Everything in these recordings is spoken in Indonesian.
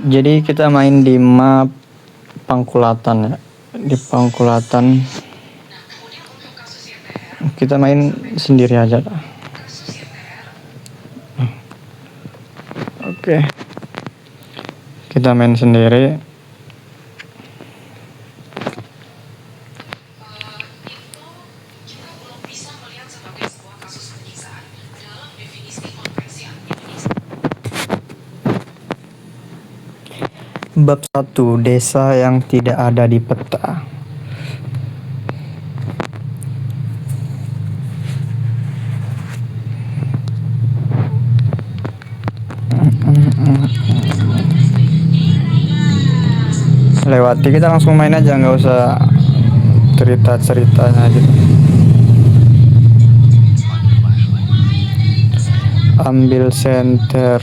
Jadi kita main di map Pangkulatan ya. Di Pangkulatan kita main sendiri aja. Oke. Kita main sendiri. Bab 1, desa yang tidak ada di peta. Lewati, kita langsung main aja, nggak usah cerita-ceritanya gitu. Ambil center.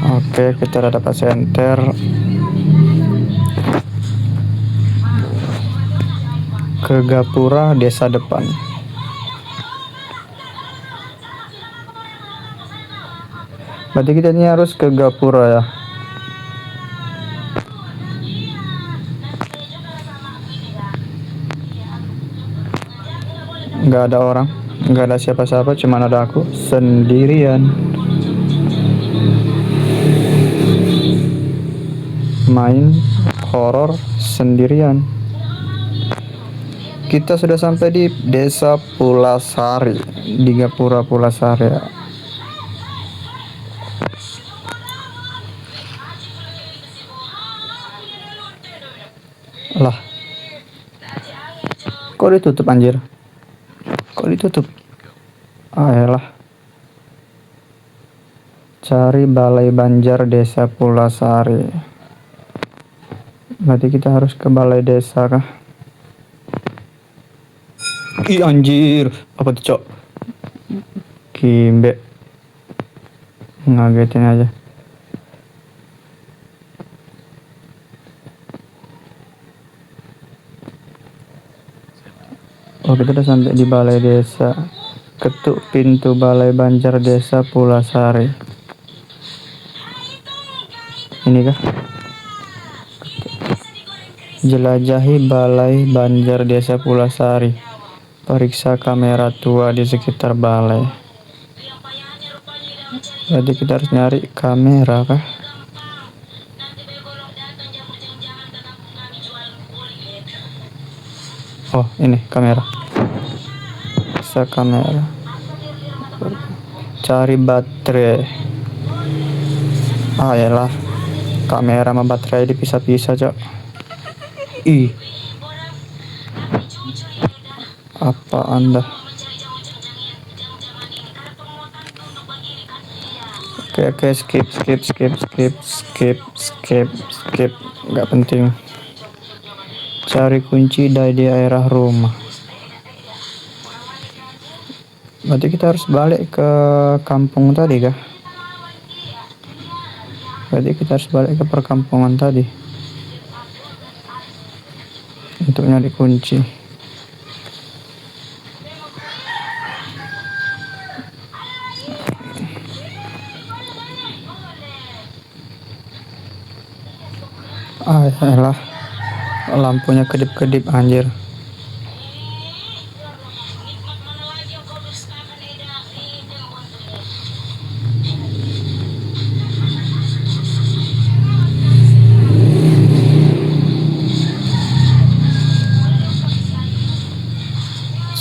Oke, kita udah dapat center. Ke Gapura desa depan. Berarti kita ini harus ke Gapura ya. Nggak ada orang, nggak ada siapa-siapa, cuma ada aku sendirian. Main horor sendirian. Kita sudah sampai di desa Pulasari, di Gapura Pulasari ya. Lah, kok ditutup anjir? Kok ditutup? Ayolah. Cari Balai Banjar Desa Pulasari. Berarti kita harus ke balai desa kah? Ih anjir, apa tuh cok? Kimbe, ngagetin aja. Oh, kita udah sampai di balai desa. Ketuk pintu Balai Banjar Desa Pulasari. Ini kah? Jelajahi Balai Banjar Desa Pulasari. Periksa kamera tua di sekitar balai. Jadi kita harus nyari kamera kah? Oh, ini kamera. Periksa kamera. Cari baterai. Ah yalah, kamera sama baterai dipisah-pisah cok. Ih, apa anda? Oke, skip, nggak penting. Cari kunci dari daerah rumah. Berarti kita harus balik ke kampung tadi kah? Berarti kita harus balik ke perkampungan tadi untuk nyari kunci. Ah yalah, lampunya kedip-kedip anjir.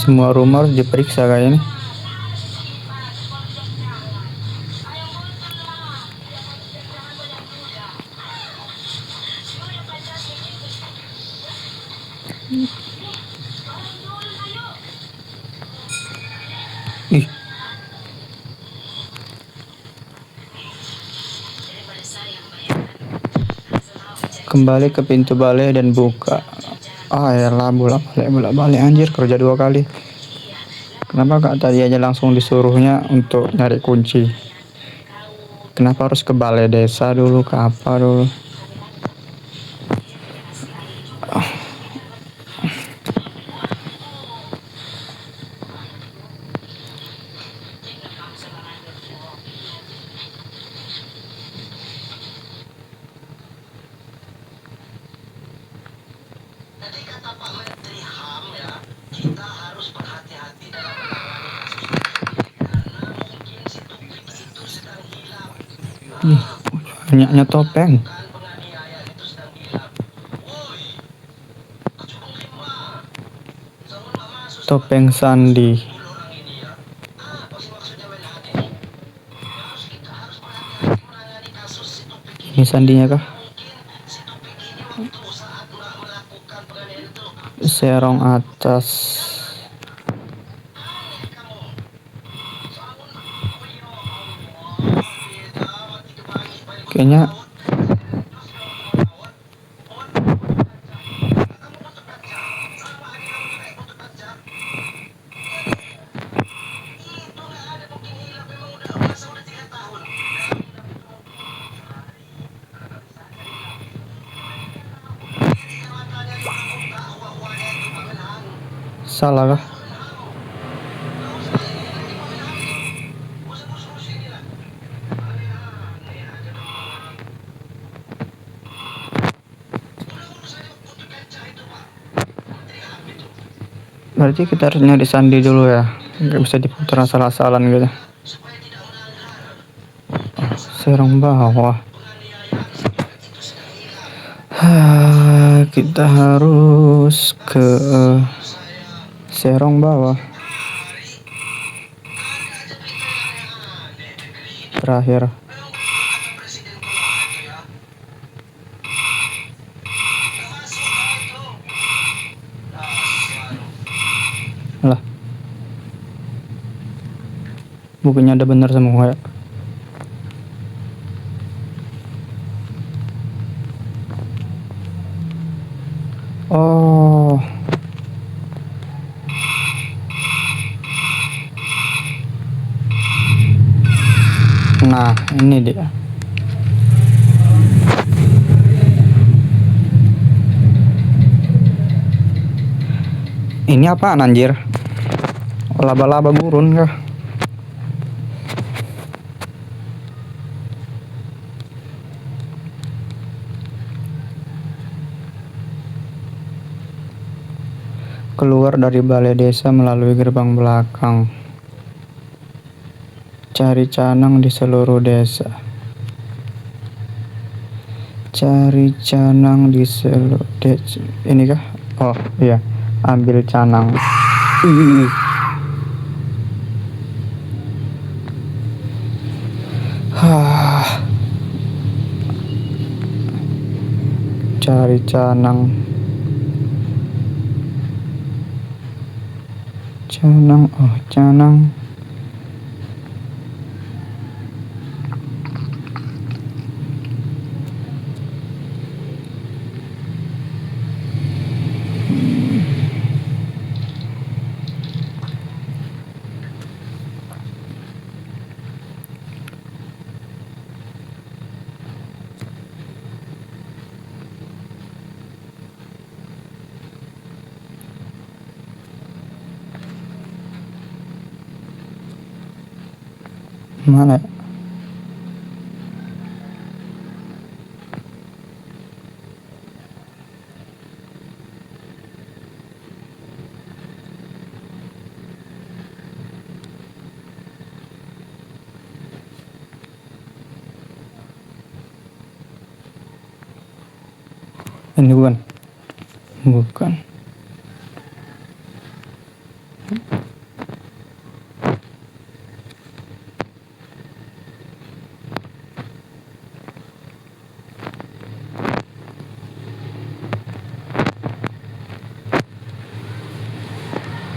Semua rumah harus diperiksa kayaknya. Ih. Kembali ke pintu balai dan buka. Ah yalah, bolak-balik anjir, kerja 2 kali. Kenapa gak tadi aja langsung disuruhnya untuk nyari kunci? Kenapa harus ke balai desa dulu, ke apa dulu? Ih, banyaknya topeng. Topeng Sandi. Ini sandinya kah? Serong atas. Kayaknya salah kah? Berarti kita harus nyari sandi dulu ya, nggak bisa diputar asal-asalan gitu. Serong bawah. Kita harus ke serong bawah. Terakhir. Lah, bukunya ada bener semua ya. Oh, nah ini dia. Ini apaan anjir? Laba-laba gurun kah? Keluar dari balai desa melalui gerbang belakang. Cari canang di seluruh desa. Cari canang di seluruh desa. Ini kah? Oh iya, ambil canang. Cari canang. Canang, oh canang. Mana? Ini bukan. Bukan.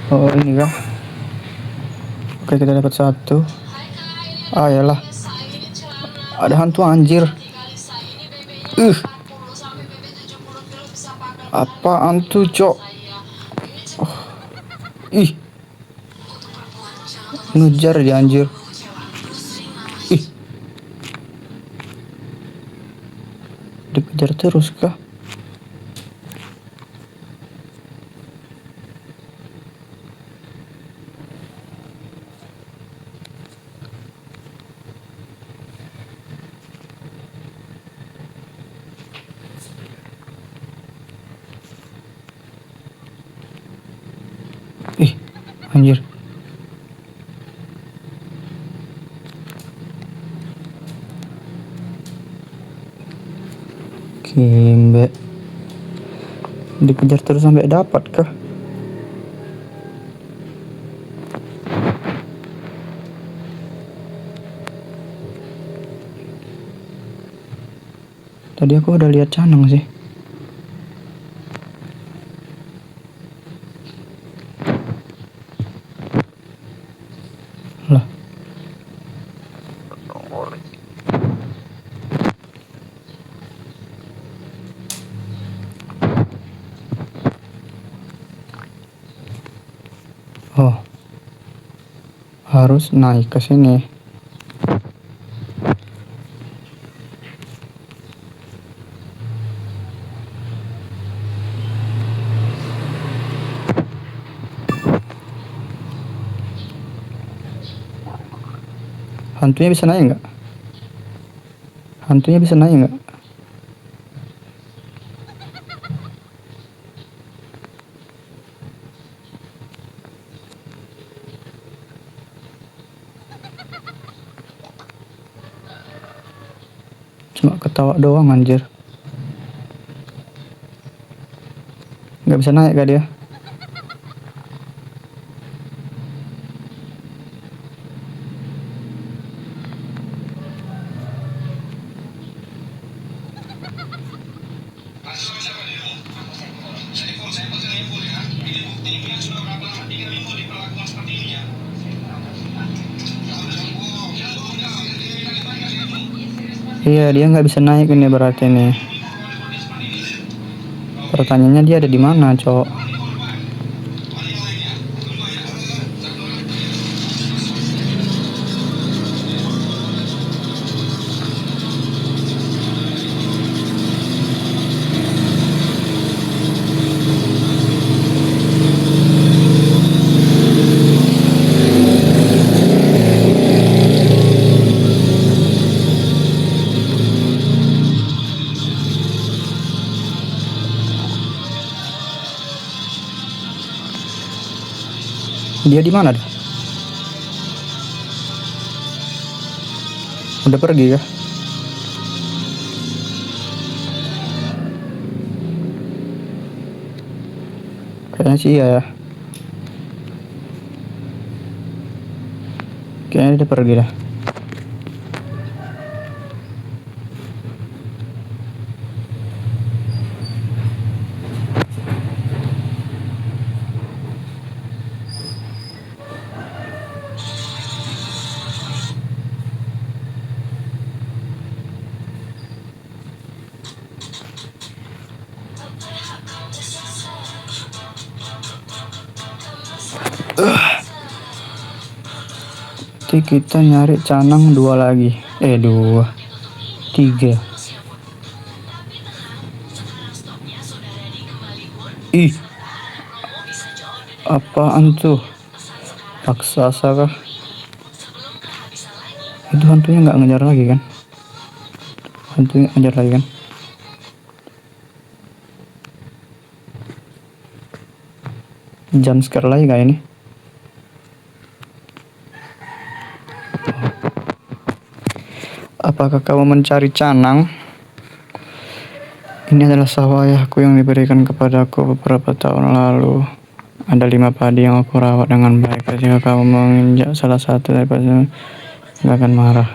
Oh ini kah? Oke, kita dapat satu. Ah yalah, ada hantu anjir. Apaan tuh cok? Oh. Ih, ngejar dia anjir. Ih, dikejar terus kah? anjir. Kimbe dikejar terus sampai dapat kah? Tadi aku udah lihat Canang sih. Lah. Oh. Harus naik ke sini. Hantunya bisa naik nggak? Hantunya bisa naik nggak? Cuma ketawa doang anjir. Nggak bisa naik kah dia? Iya, dia nggak bisa naik ini berarti nih. Pertanyaannya dia ada di mana, cok? Dia di mana dah? Udah pergi kah? Kayaknya sih iya ya. Kayaknya dia pergi dah. Nanti kita nyari Canang 2 lagi. 2, 3. Ih, apaan tuh? Raksasa kah? Itu hantunya nggak ngejar lagi kan? Hantunya ngejar lagi kan? Jump scare lagi gak ini? Apakah kamu mencari Canang? Ini adalah sawah ayahku yang diberikan kepadaku beberapa tahun lalu. Ada 5 padi yang aku rawat dengan baik. Jika kamu menginjak salah satu daripada, gak akan marah.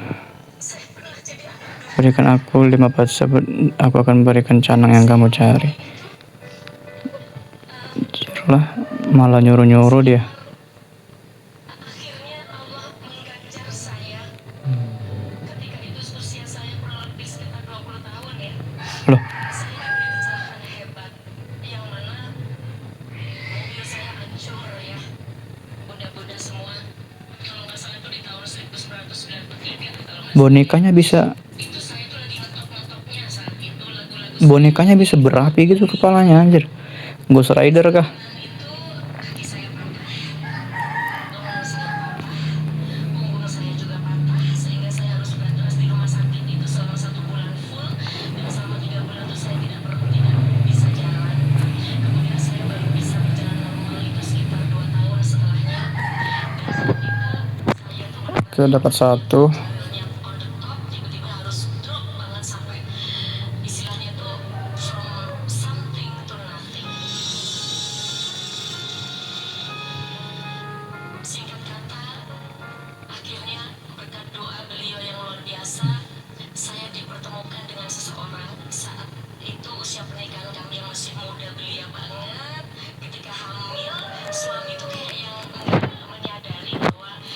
Berikan aku 5 padi tersebut, aku akan berikan Canang yang kamu cari. Lah, malah nyuruh-nyuruh dia. Loh. Bonekanya bisa berapi gitu kepalanya anjir. Ghost Rider kah? Oke, dapat satu.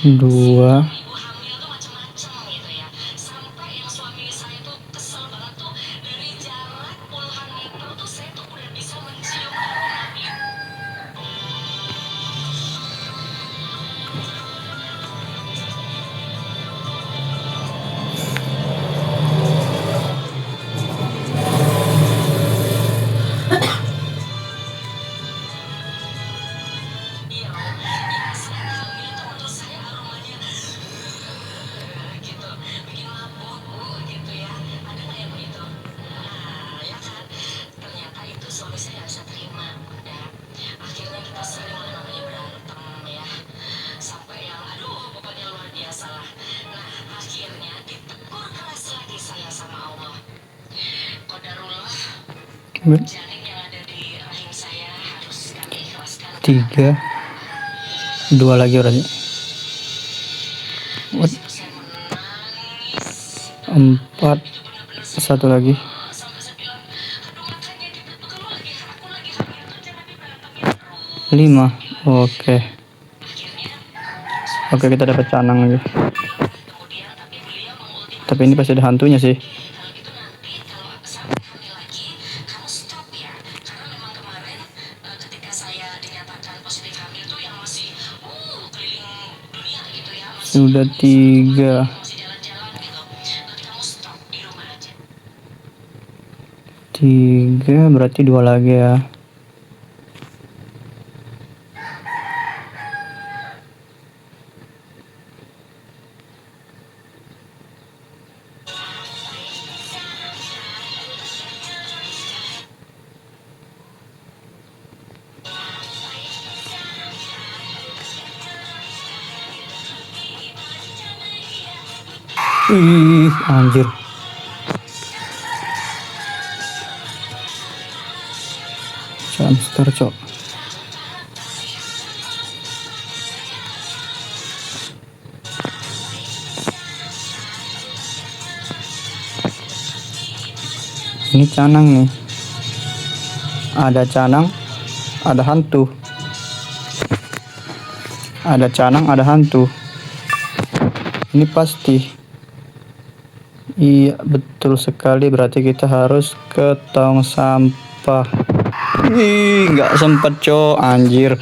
Dua. Tiga, dua lagi berarti. Empat, satu lagi. Lima. Oke, kita dapat canang lagi. Tapi ini pasti ada hantunya sih. Sudah tiga. Tiga berarti dua lagi ya. Ih, anjir. Jumpster, cok. Ini canang nih. Ada canang, ada hantu. Ada canang, ada hantu. Ini pasti. Iya, betul sekali. Berarti kita harus ke tong sampah. Ih, nggak sempet, cok. Anjir.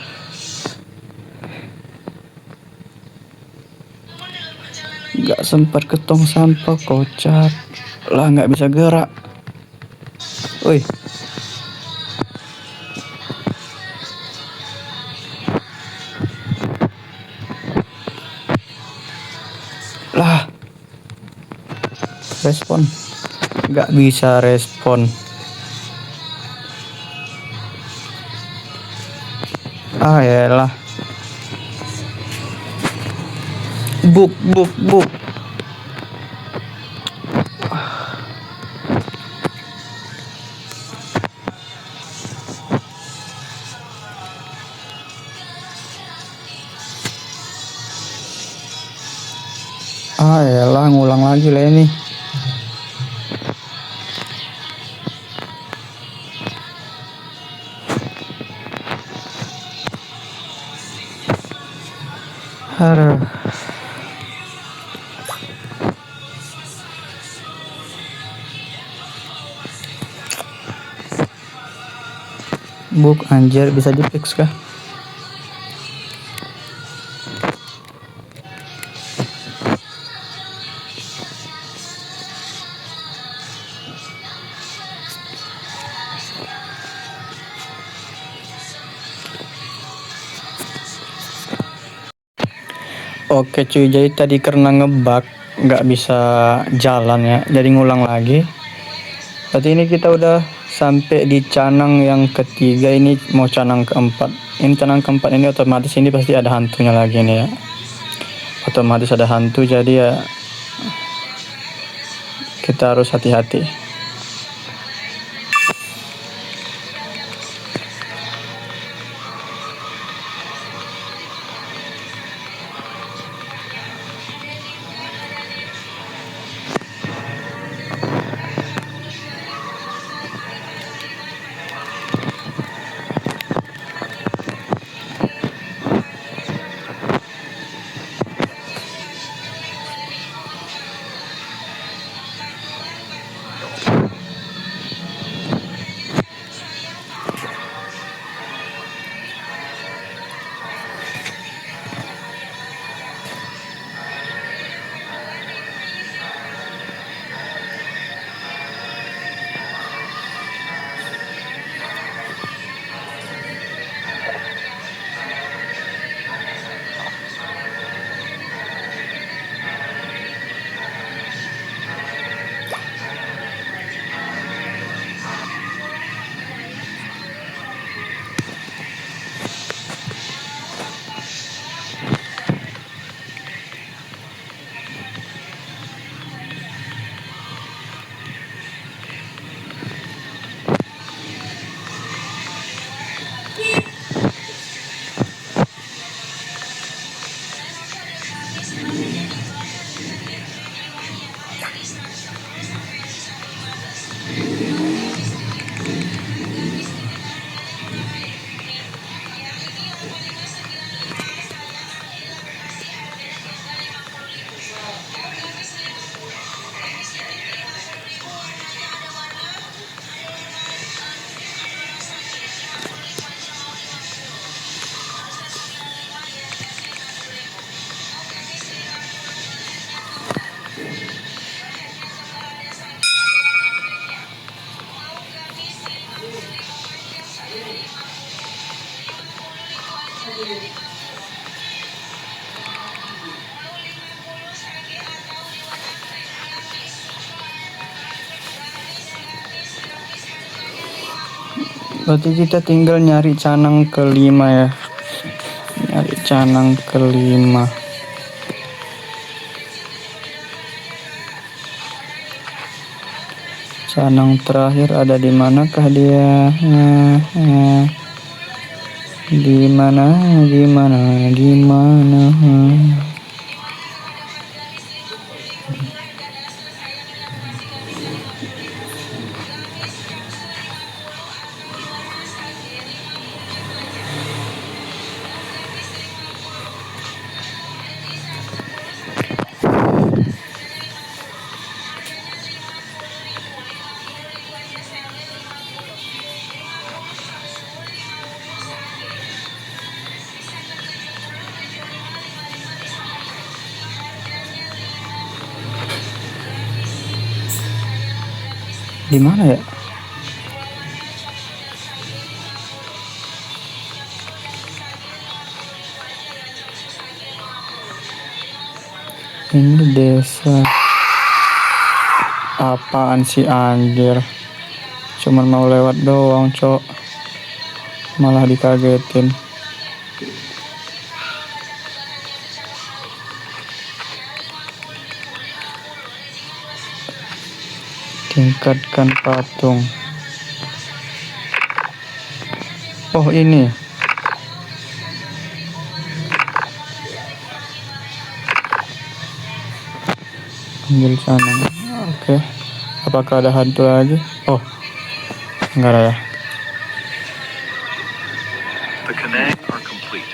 Nggak sempat ke tong sampah, kocak. Lah, nggak bisa gerak. Woi. Lah. Respon. Nggak bisa respon. Ah, yalah. Buk. Ah, yalah, ngulang lagi lah ini. Aduh. Buk, anjir, bisa di-fix kah? Oke cuy, jadi tadi karena ngebug nggak bisa jalan ya, jadi ngulang lagi. Berarti ini kita udah sampai di canang yang ketiga, ini mau canang keempat. Ini canang keempat ini otomatis ini pasti ada hantunya lagi nih ya. otomatis ada hantu, jadi ya kita harus hati-hati. Berarti kita tinggal nyari canang kelima ya. Nyari canang kelima. Canang terakhir ada di manakah dia? Di mana? Di mana? Di mana? Di mana ya? Ini desa. Apaan sih anjir? Cuman mau lewat doang, cok. Malah dikagetin. Tingkatkan patung. Oh, ini. Ambil canang. Oke. Apakah ada hantu lagi? Oh, enggak ada ya. The Kanang are complete.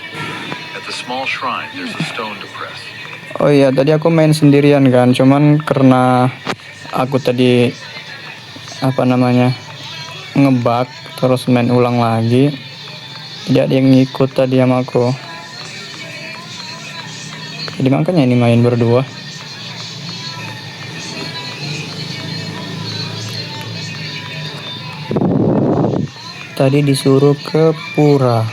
At the small shrine, there's a stone to press. Oh iya, tadi aku main sendirian kan, cuman karena aku tadi ngebug terus main ulang lagi, jadi ada yang ngikut tadi sama aku, jadi makanya ini main berdua. Tadi disuruh ke pura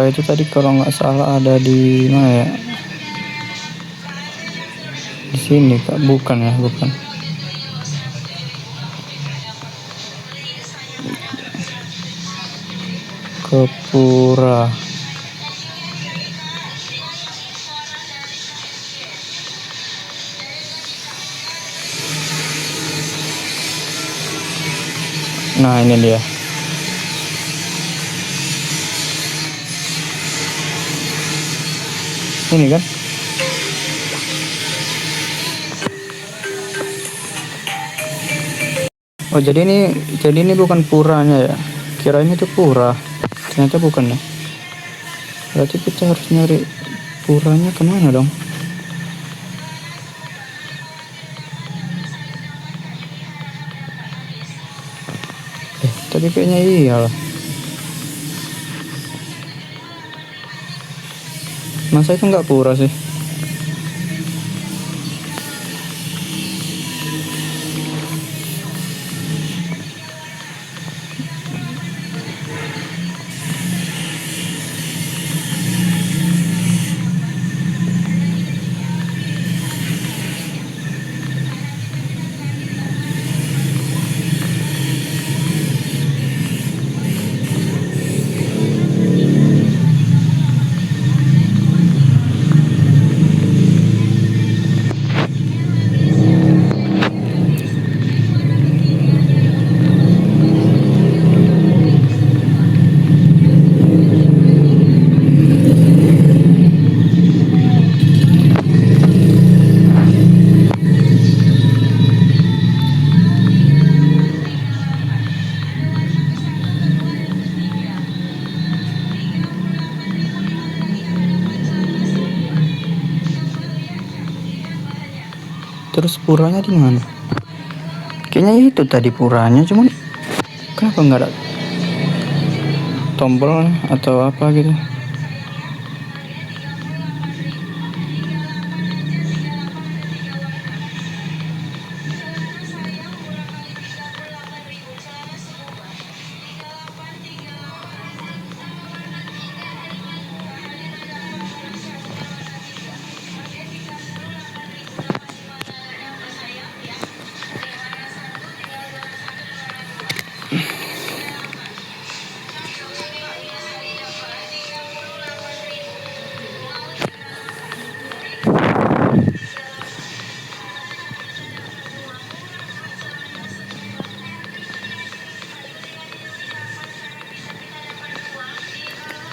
itu tadi kalau nggak salah ada di mana ya, di sini Kak, bukan. Ke pura. Nah, ini dia. Ini kan. Oh, jadi ini bukan puranya ya. Kirain itu pura. Ternyata bukan ya. Berarti kita harus nyari puranya kemana dong? Tadi kayaknya iya lah. Masa itu nggak pura sih? Terus puranya di mana? Kayaknya itu tadi puranya, cuman kenapa nggak ada tombol atau apa gitu?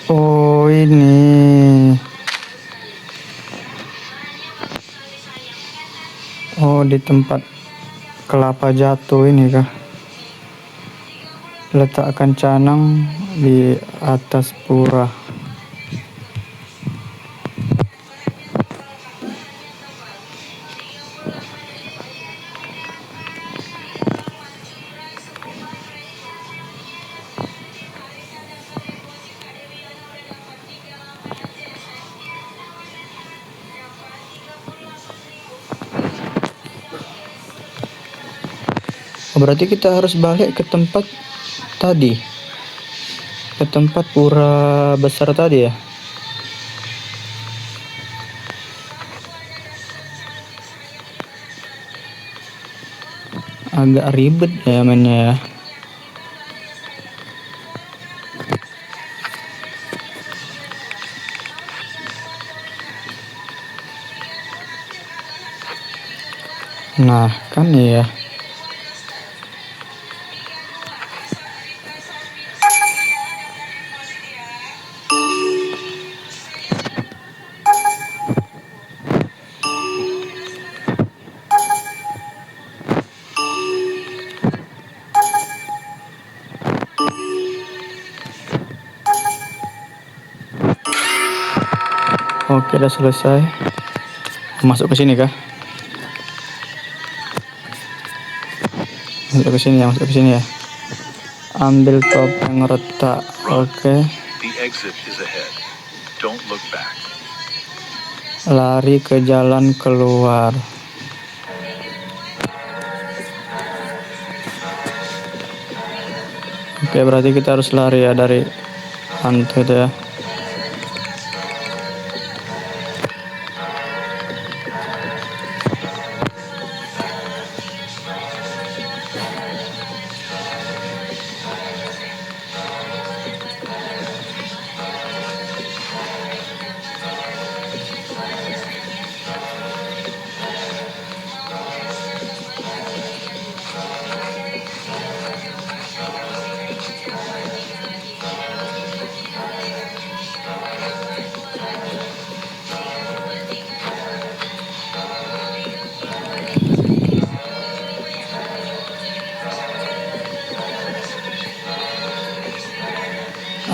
Oh, ini. Oh, di tempat kelapa jatuh ini kah? Letakkan canang di atas pura. Oh, berarti kita harus balik ke tempat tadi, ke tempat pura besar tadi ya. Agak ribet ya mainnya ya. Nah, kan ya. Oke, udah selesai. Masuk ke sini kah? Masuk ke sini ya, masuk ke sini ya. Ambil topeng retak. Oke. The exit is ahead. Don't look back. Lari ke jalan keluar. Oke, berarti kita harus lari ya dari hantu itu ya.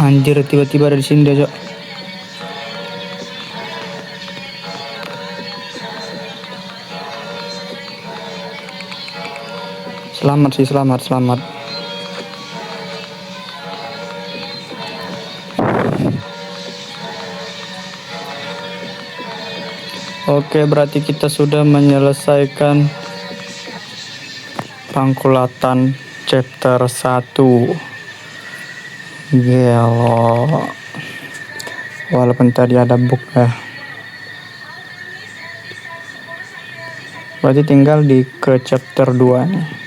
Anjir, tiba-tiba ada di sini dia, Cok. Selamat sih, selamat. Oke, berarti kita sudah menyelesaikan Pangkulatan chapter 1. Gelo. Walaupun tadi ada bug ya. Berarti tinggal ke chapter 2 nih.